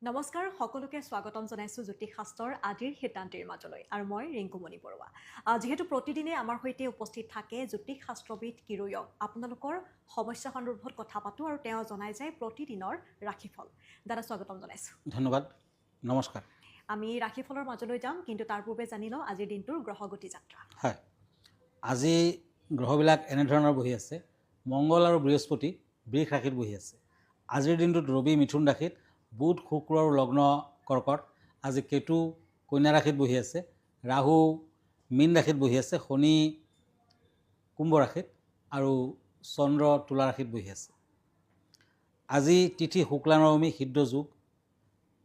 নমস্কাৰ সকলোকে স্বাগতম জনাইছোঁ জ্যোতিষ শাস্ত্ৰৰ আজিৰ সিদ্ধান্তিৰ মাজলৈ আৰু মই ৰিংকুমণি বৰুৱা যেহেতু প্ৰতিদিনে আমাৰ সৈতে উপস্থিত থাকে জ্যোতিষ শাস্ত্ৰবিদ কিৰয়ং আপোনালোকৰ সমস্যা সন্দৰ্ভত কথা পাতোঁ আৰু তেওঁ জনাই যায় প্ৰতিদিনৰ ৰাশিফল দাদা স্বাগতম জনাইছোঁ ধন্যবাদ নমস্কাৰ আমি ৰাশিফলৰ মাজলৈ যাম কিন্তু তাৰ পূৰ্বে জানি লওঁ আজিৰ দিনটোৰ গ্ৰহগতি যাত্ৰা হয় আজি গ্ৰহবিলাক এনেধৰণৰ বহি আছে মংগল আৰু বৃহস্পতি বৃষ ৰাশিত বহি আছে আজিৰ দিনটোত ৰবি মিথুন ৰাশিত বুধ শুক্ৰ আৰু লগ্ন কৰ্কট আজি কেতু কন্যা ৰাশিত বহি আছে ৰাহু মীন ৰাশিত বহি আছে শনি কুম্ভ ৰাশিত আৰু চন্দ্ৰ তুলা ৰাশিত বহি আছে আজি তিথি শুক্লা নৱমী সিদ্ধ যোগ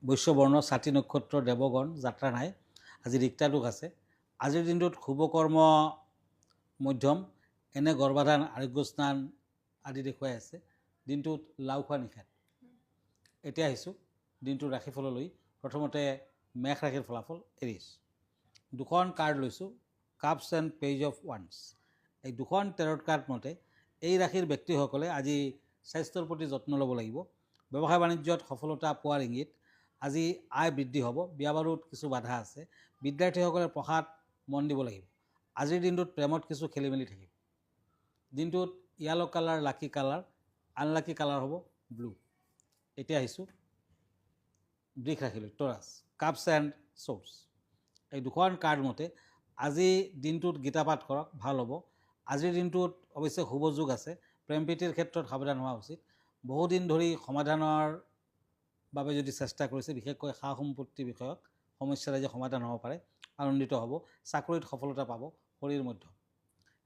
বৈশ্যবৰ্ণ ছাতি নক্ষত্ৰ দেৱগণ যাত্ৰা নাই আজি ৰিক্তাটোক আছে আজিৰ দিনটোত শুভ কৰ্ম মধ্যম এনে গৰ্ভাধান আৰোগ্য স্নান আদি দেখুৱাই আছে দিনটোত লাও খোৱা নিষেধ এতিয়া আহিছোঁ দিনটোৰ ৰাশিফললৈ প্ৰথমতে মেষ ৰাশিৰ ফলাফল এৰিছ দুখন কাৰ্ড লৈছোঁ cups and page of once এই দুখন টেৰট কাৰ্ড মতে এই ৰাশিৰ ব্যক্তিসকলে আজি স্বাস্থ্যৰ প্ৰতি যত্ন ল'ব লাগিব ব্যৱসায় বাণিজ্যত সফলতা পোৱাৰ ইংগিত আজি আয় বৃদ্ধি হ'ব বিয়া বাৰুত কিছু বাধা আছে বিদ্যাৰ্থীসকলে পঢ়াত মন দিব লাগিব আজিৰ দিনটোত প্ৰেমত কিছু খেলি মেলি থাকিব দিনটোত yellow colour lucky colour unlucky colour হ'ব ব্লু এতিয়া আহিছোঁ বৃষ ৰাশিলৈ টৰাছ কাপছ এণ্ড ছৰ্ডছ এই দুখন কাৰ্ড মতে আজি দিনটোত গীতা পাঠ কৰক ভাল হ'ব আজিৰ দিনটোত অৱশ্যে শুভ যোগ আছে প্ৰেম প্ৰীতিৰ ক্ষেত্ৰত সাৱধান হোৱা উচিত বহুদিন ধৰি সমাধানৰ বাবে যদি চেষ্টা কৰিছে বিশেষকৈ সা সম্পত্তি বিষয়ক সমস্যাৰ আজি সমাধান হ'ব পাৰে আনন্দিত হ'ব চাকৰিত সফলতা পাব শৰীৰ মধ্য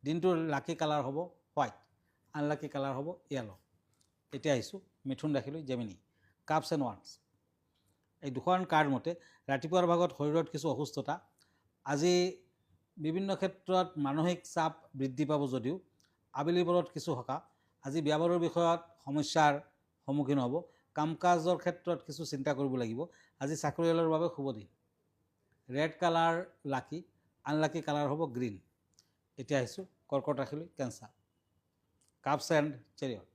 দিনটোৰ লাকি কালাৰ হ'ব হোৱাইট আনলাকি কালাৰ হ'ব য়েলো এতিয়া আহিছোঁ মিথুন ৰাশিলৈ জেমিনি কাপছ এণ্ড ওৱান্স এই দুখন কাৰ্ড মতে ৰাতিপুৱাৰ ভাগত শৰীৰত কিছু অসুস্থতা আজি বিভিন্ন ক্ষেত্ৰত মানসিক চাপ বৃদ্ধি পাব যদিও আবেলি পৰত কিছু সকাহ আজি বিয়া বাৰুৰ বিষয়ত সমস্যাৰ সন্মুখীন হ'ব কাম কাজৰ ক্ষেত্ৰত কিছু চিন্তা কৰিব লাগিব আজি চাকৰিয়ালৰ বাবে শুভ দিন ৰেড কালাৰ লাকি আনলাকি কালাৰ হ'ব গ্ৰীণ এতিয়া আহিছোঁ কৰ্কট ৰাশিলৈ কেঞ্চাৰ কাপছ এণ্ড চেৰিয়ট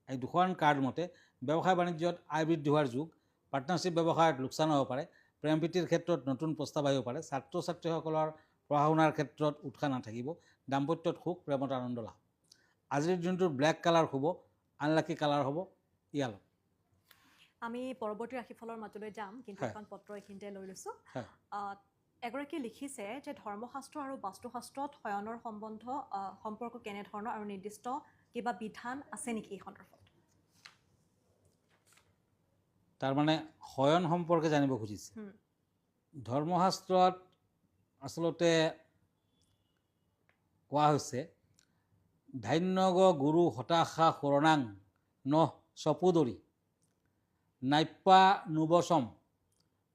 এই দুখন কাৰ্ড মতে ব্যৱসায় বাণিজ্যত আয় বৃদ্ধি হোৱাৰ যুগ পাৰ্টনাৰশ্বিপ ব্যৱসায়ত লোকচান হ'ব পাৰে প্ৰেম প্ৰীতিৰ ক্ষেত্ৰত নতুন প্ৰস্তাৱ আহিব পাৰে ছাত্ৰ ছাত্ৰীসকলৰ পঢ়া শুনাৰ ক্ষেত্ৰত উৎসাহ নাথাকিব দাম্পত্যত সুখ প্ৰেমত আনন্দ লাভ আজিৰ দিনটোৰ ব্লেক কালাৰ শুভ আনলাকি কালাৰ হ'ব য়েলো আমি পৰৱৰ্তী ৰাশিফলৰ মাজলৈ যাম কিন্তু এখন পত্ৰ এইখিনিতে লৈ লৈছোঁ এগৰাকীয়ে লিখিছে যে ধৰ্মশাস্ত্ৰ আৰু বাস্তুশাস্ত্ৰত শয়নৰ সম্পৰ্ক কেনেধৰণৰ আৰু নিৰ্দিষ্ট কিবা বিধান আছে নেকি এই সন্দৰ্ভত তাৰমানে শয়ন সম্পৰ্কে জানিব খুজিছে ধৰ্মশাস্ত্ৰত আচলতে কোৱা হৈছে ধান্যগ গুৰু হতাশা শৰণাং নহ চপুদৰি নাইপ্যা নুবচম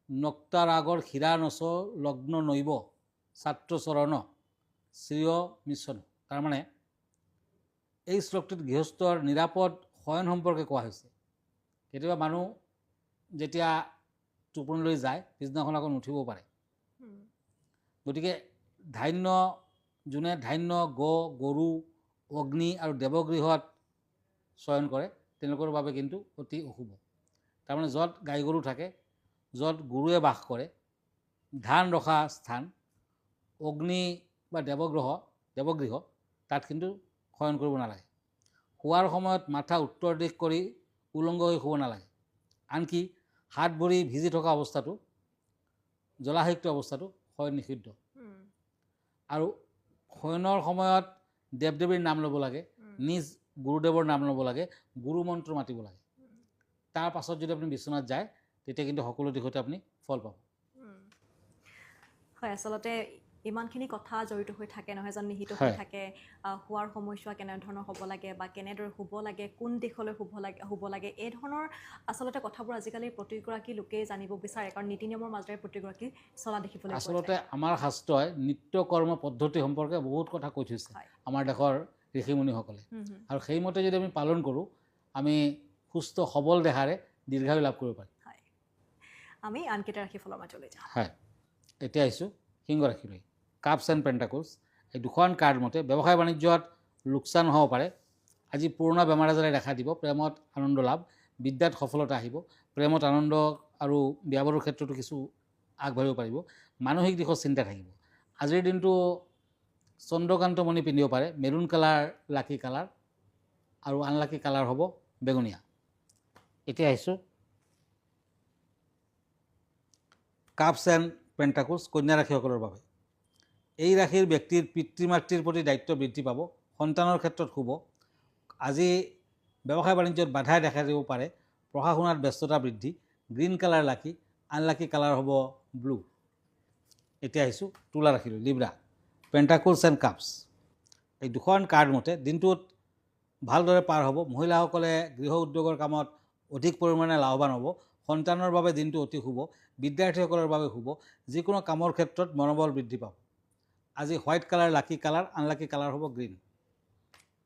নক্তাৰাগৰ হীৰা নচ লগ্ন নৈব ছাত্ৰচৰণ শ্ৰীয় মিছন তাৰমানে এই শ্লোকটিত গৃহস্থৰ নিৰাপদ শয়ন সম্পৰ্কে কোৱা হৈছে কেতিয়াবা মানুহ যেতিয়া টোপনিলৈ যায় পিছদিনাখন আকৌ নুঠিব পাৰে গতিকে যোনে ধান্য গৰু অগ্নি আৰু দেৱগৃহত চয়ন কৰে তেওঁলোকৰ বাবে কিন্তু অতি অশুভ তাৰমানে য'ত গাই গৰু থাকে য'ত গুৰুৱে বাস কৰে ধান ৰখা স্থান অগ্নি বা দেৱগৃহ তাত কিন্তু শয়ন কৰিব নালাগে শোৱাৰ সময়ত মাথা উত্তৰ দিশ কৰি উলংগ হৈ শুব নালাগে আনকি হাত ভৰি ভিজি থকা অৱস্থাটো জলাশিক্ত অৱস্থাটো শয়ন নিষিদ্ধ আৰু শয়নৰ সময়ত দেৱ দেৱীৰ নাম ল'ব লাগে নিজ গুৰুদেৱৰ নাম ল'ব লাগে গুৰু মন্ত্ৰ মাতিব লাগে তাৰ পাছত যদি আপুনি বিশ্বনাথ যায় তেতিয়া কিন্তু সকলো দিশতে আপুনি ফল পাব হয় আচলতে ইমানখিনি কথা জড়িত হৈ থাকে নহয় এজন নিহিত হৈ থাকে শোৱাৰ সময়ছোৱা কেনেধৰণৰ হ'ব লাগে বা কেনেদৰে শুব লাগে কোন দিশলৈ শুব লাগে এই ধৰণৰ আচলতে কথাবোৰ আজিকালি প্ৰতিগৰাকী লোকেই জানিব বিচাৰে কাৰণ নীতি নিয়মৰ মাজেৰে প্ৰতিগৰাকী চলা দেখিবলৈ আচলতে আমাৰ শাস্ত্ৰই নিত্য কৰ্ম পদ্ধতি সম্পৰ্কে বহুত কথা কৈ থৈছে আমাৰ দেশৰ ঋষিমুনিসকলে আৰু সেইমতে যদি আমি পালন কৰোঁ আমি সুস্থ সবল দেহাৰে দীৰ্ঘায়ু লাভ কৰিব পাৰিম আমি আনকেইটা ৰাশিফলৰ মাজলৈ যাওঁ হয় এতিয়া আহিছোঁ সিংহ ৰাশিলৈ কাপছ এণ্ড পেণ্টাকলছ এই দুখন কাৰ্ড মতে ব্যৱসায় বাণিজ্যত লোকচান হ'ব পাৰে আজি পুৰণা বেমাৰ আজাৰে দেখা দিব প্ৰেমত আনন্দ লাভ বিদ্যাত সফলতা আহিব প্ৰেমত আনন্দ আৰু বিয়া বাৰুৰ ক্ষেত্ৰতো কিছু আগবাঢ়িব পাৰিব। মানসিক দিশত চিন্তা থাকিব। আজিৰ দিনটো চন্দ্ৰকান্তমণি পিন্ধিব পাৰে, মেৰুণ কালাৰ লাকি কালাৰ, আৰু আনলাকি কালাৰ হ'ব বেঙুনীয়া। এতিয়া আহিছোঁ কাপছ এণ্ড পেণ্টাকলছ, কন্যা ৰাশিসকলৰ বাবে। এই ৰাশিৰ ব্যক্তিৰ পিতৃ মাতৃৰ প্ৰতি দায়িত্ব বৃদ্ধি পাব, সন্তানৰ ক্ষেত্ৰত শুভ। আজি ব্যৱসায় বাণিজ্যত বাধাই দেখা দিব পাৰে, পঢ়া শুনাত ব্যস্ততা বৃদ্ধি। গ্ৰীণ কালাৰ লাকি, আনলাকি কালাৰ হ'ব ব্লু। এতিয়া আহিছোঁ তুলা ৰাশিলৈ, লিব্ৰা, পেণ্টাকলছ এণ্ড কাপছ। এই দুখন কাৰ্ড মতে দিনটোত ভালদৰে পাৰ হ'ব। মহিলাসকলে গৃহ উদ্যোগৰ কামত অধিক পৰিমাণে লাভৱান হ'ব। সন্তানৰ বাবে দিনটো অতি শুভ। বিদ্যাৰ্থীসকলৰ বাবে শুভ। যিকোনো কামৰ ক্ষেত্ৰত মনোবল বৃদ্ধি পাব। আজি white colour lucky colour, unlucky colour হ'ব গ্ৰীণ।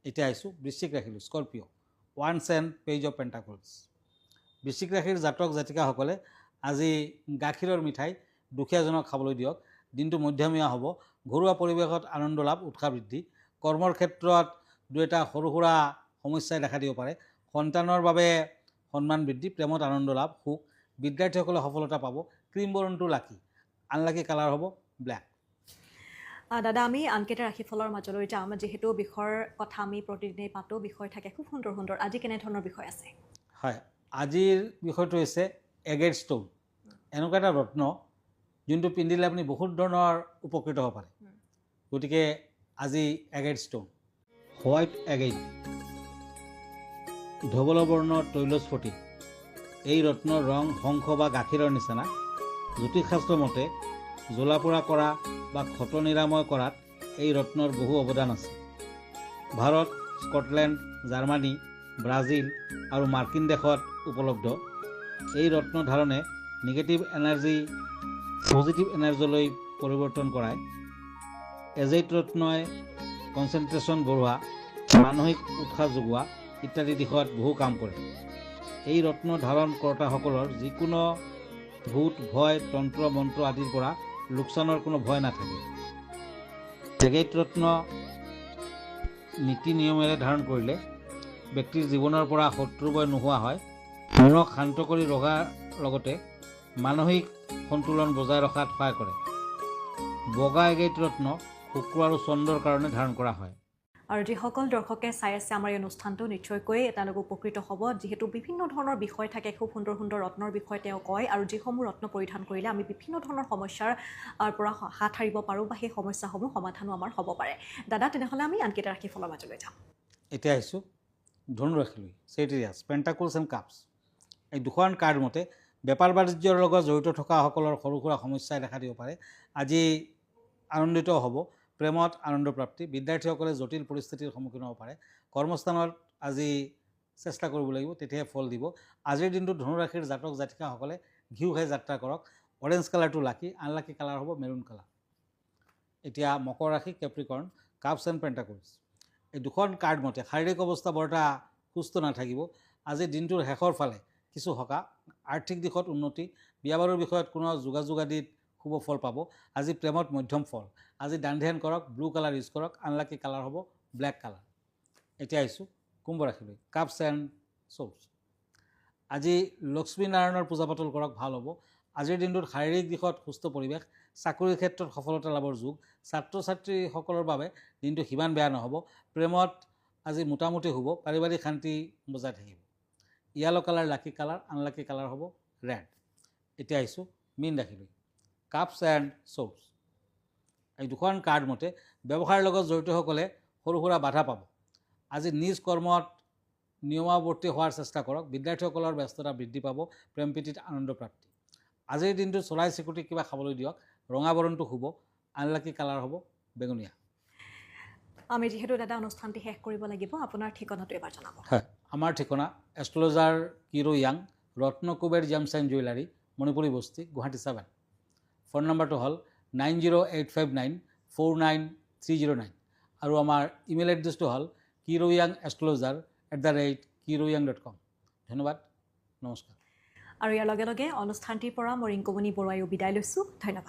এতিয়া আহিছোঁ বৃশ্চিক ৰাশিলৈ, স্কৰপিঅ', ওৱান্স এণ্ড পেজ অফ পেণ্টাকলছ। বৃশ্চিক ৰাশিৰ জাতক জাতিকাসকলে আজি গাখীৰৰ মিঠাই দুখীয়াজনক খাবলৈ দিয়ক। দিনটো মধ্যমীয়া হ'ব। ঘৰুৱা পৰিৱেশত আনন্দ লাভ, উৎসাহ বৃদ্ধি। কৰ্মৰ ক্ষেত্ৰত দুই এটা সৰু সুৰা সমস্যাই দেখা দিব পাৰে। সন্তানৰ বাবে সন্মান বৃদ্ধি, প্ৰেমত আনন্দ লাভ, সুখ। বিদ্যাৰ্থীসকলে সফলতা পাব। ক্ৰীম বৰণটো লাকি, আনলাকি কালাৰ হ'ব ব্লেক। দাদা, আমি আনকেইটা ৰাশিফলৰ মাজলৈ যাম। যিহেতু বিষয়ৰ কথা আমি প্ৰতিদিনেই পাতোঁ, বিষয় থাকে খুব সুন্দৰ সুন্দৰ। আজি কেনেধৰণৰ বিষয় আছে? হয়, আজিৰ বিষয়টো হৈছে এগেট ষ্টোন। এনেকুৱা এটা ৰত্ন যোনটো পিন্ধিলে আপুনি বহুত ধৰণৰ উপকৃত হ'ব পাৰে। গতিকে আজি এগেট ষ্টোন, হোৱাইট এগেইট, ধৱল বৰ্ণৰ তৈলস্ফটিক। এই ৰত্নৰ ৰং শংখ বা গাখীৰৰ নিচিনা। জ্যোতিষশাস্ত্ৰ মতে জ্বলা পোৰা কৰা বা ক্ষত নিৰাময় কৰাত এই ৰত্নৰ বহু অৱদান আছে। ভাৰত, স্কটলেণ্ড, জাৰ্মানী, ব্ৰাজিল আৰু মাৰ্কিন দেশত উপলব্ধ। এই ৰত্ন ধাৰণে নিগেটিভ এনাৰ্জি পজিটিভ এনাৰ্জিলৈ পৰিৱৰ্তন কৰায়। এজেইট ৰত্নই কনচেনট্ৰেশ্যন বঢ়োৱা, মানসিক উৎসাহ যোগোৱা ইত্যাদি দিশত বহু কাম কৰে। এই ৰত্ন ধাৰণ কৰোতাসকলৰ যিকোনো ভূত ভয় তন্ত্ৰ মন্ত্ৰ আদিৰ পৰা লোকচানৰ কোনো ভয় নাথাকে। এগেইট ৰত্ন নীতি নিয়মেৰে ধাৰণ কৰিলে ব্যক্তিৰ জীৱনৰ পৰা শত্ৰু ভয় নোহোৱা হয়। মনক শান্ত কৰি ৰখাৰ লগতে মানসিক সন্তুলন বজাই ৰখাত সহায় কৰে। বগা এগেইট ৰত্ন শুক্ৰ আৰু চন্দ্ৰৰ কাৰণে ধাৰণ কৰা হয়। আৰু যিসকল দৰ্শকে চাই আছে আমাৰ এই অনুষ্ঠানটো, নিশ্চয়কৈ তেওঁলোক উপকৃত হ'ব। যিহেতু বিভিন্ন ধৰণৰ বিষয় থাকে, খুব সুন্দৰ সুন্দৰ ৰত্নৰ বিষয়ে তেওঁ কয়, আৰু যিসমূহ ৰত্ন পৰিধান কৰিলে আমি বিভিন্ন ধৰণৰ সমস্যাৰ পৰা হাত সাৰিব পাৰোঁ বা সেই সমস্যাসমূহ সমাধানো আমাৰ হ'ব পাৰে। দাদা, তেনেহ'লে আমি আনকেইটা ৰাশিফলৰ মাজলৈ যাম। এতিয়া আহিছোঁ ধনু ৰাশিলৈ, চেইটেৰিয়াছ, পেণ্টাকলছ এণ্ড কাপছ। এই দুখন কাৰ্ড মতে বেপাৰ বাণিজ্যৰ লগত জড়িত থকাসকলৰ সৰু সুৰা সমস্যাই দেখা দিব পাৰে। আজি আনন্দিত হ'ব, প্ৰেমত আনন্দ প্ৰাপ্তি। বিদ্যাৰ্থীসকলে জটিল পৰিস্থিতিৰ সন্মুখীন হ'ব পাৰে। কৰ্মস্থানত আজি চেষ্টা কৰিব লাগিব, তেতিয়াহে ফল দিব। আজিৰ দিনটোত ধনুৰাশিৰ জাতক জাতিকাসকলে ঘিউ খাই যাত্ৰা কৰক। অৰেঞ্জ কালাৰটো লাকি, আনলাকি কালাৰ হ'ব মেৰুণ কালাৰ। এতিয়া মকৰ ৰাশি, কেপ্ৰিকৰ্ণ, কাপছ এণ্ড পেণ্টাকলছ। এই দুখন কাৰ্ড মতে শাৰীৰিক অৱস্থা বৰ এটা সুস্থ নাথাকিব। আজিৰ দিনটোৰ শেষৰ ফালে কিছু সকাহ, আৰ্থিক দিশত উন্নতি। বিয়া বাৰুৰ বিষয়ত কোনো যোগাযোগ আদিত শুভ ফল পাব। আজি প্ৰেমত মধ্যম ফল। আজি দান ধ্যান কৰক, ব্লু কালাৰ ইউজ কৰক, আনলাকি কালাৰ হ'ব ব্লেক কালাৰ। এতিয়া আহিছোঁ কুম্ভ ৰাশিলৈ, কাপছ এণ্ড শ্ব'ৰ্টছ। আজি লক্ষ্মীনাৰায়ণৰ পূজা পাতল কৰক, ভাল হ'ব। আজিৰ দিনটোত শাৰীৰিক দিশত সুস্থ পৰিৱেশ, চাকৰিৰ ক্ষেত্ৰত সফলতা লাভৰ যোগ। ছাত্ৰ ছাত্ৰীসকলৰ বাবে দিনটো সিমান বেয়া নহ'ব। প্ৰেমত আজি মোটামুটি হ'ব, পাৰিবাৰিক শান্তি বজাই থাকিব। Yellow colour lucky colour, unlucky colour হ'ব ৰেড। এতিয়া আহিছোঁ মীন ৰাশিলৈ, কাপছ এণ্ড শ্ব'ৰ্টছ। এই দুখন কাৰ্ড মতে ব্যৱসায়ৰ লগত জড়িতসকলে সৰু সুৰা বাধা পাব। আজি নিজ কৰ্মত নিয়মাৱৰ্তী হোৱাৰ চেষ্টা কৰক। বিদ্যাৰ্থীসকলৰ ব্যস্ততা বৃদ্ধি পাব, প্ৰেম প্ৰীতিত আনন্দ প্ৰাপ্তি। আজিৰ দিনটো চৰাই চিৰিকটিক কিবা খাবলৈ দিয়ক। ৰঙা বৰণটো শুভ, আনলাকি কালাৰ হ'ব বেঙুনীয়া। আমি যিহেতু দাদা অনুষ্ঠানটি শেষ কৰিব লাগিব, আপোনাৰ ঠিকনাটো এবাৰ জনাব। হয়, আমাৰ ঠিকনা astrologer Kiro Yang, Ratna Kuber gems and jewellery, Manipuri Basti, Guwahati 7। Phone নম্বৰটো হ'ল 9085949309 আৰু আমাৰ ইমেইল এড্ৰেছটো হ'ল kiroyangastrologer@kiroyang.com। ধন্যবাদ, নমস্কাৰ। আৰু ইয়াৰ লগে লগে অনুষ্ঠানটিৰ পৰা মই ৰিংকুমণি বৰুৱাইও বিদায় লৈছোঁ। ধন্যবাদ।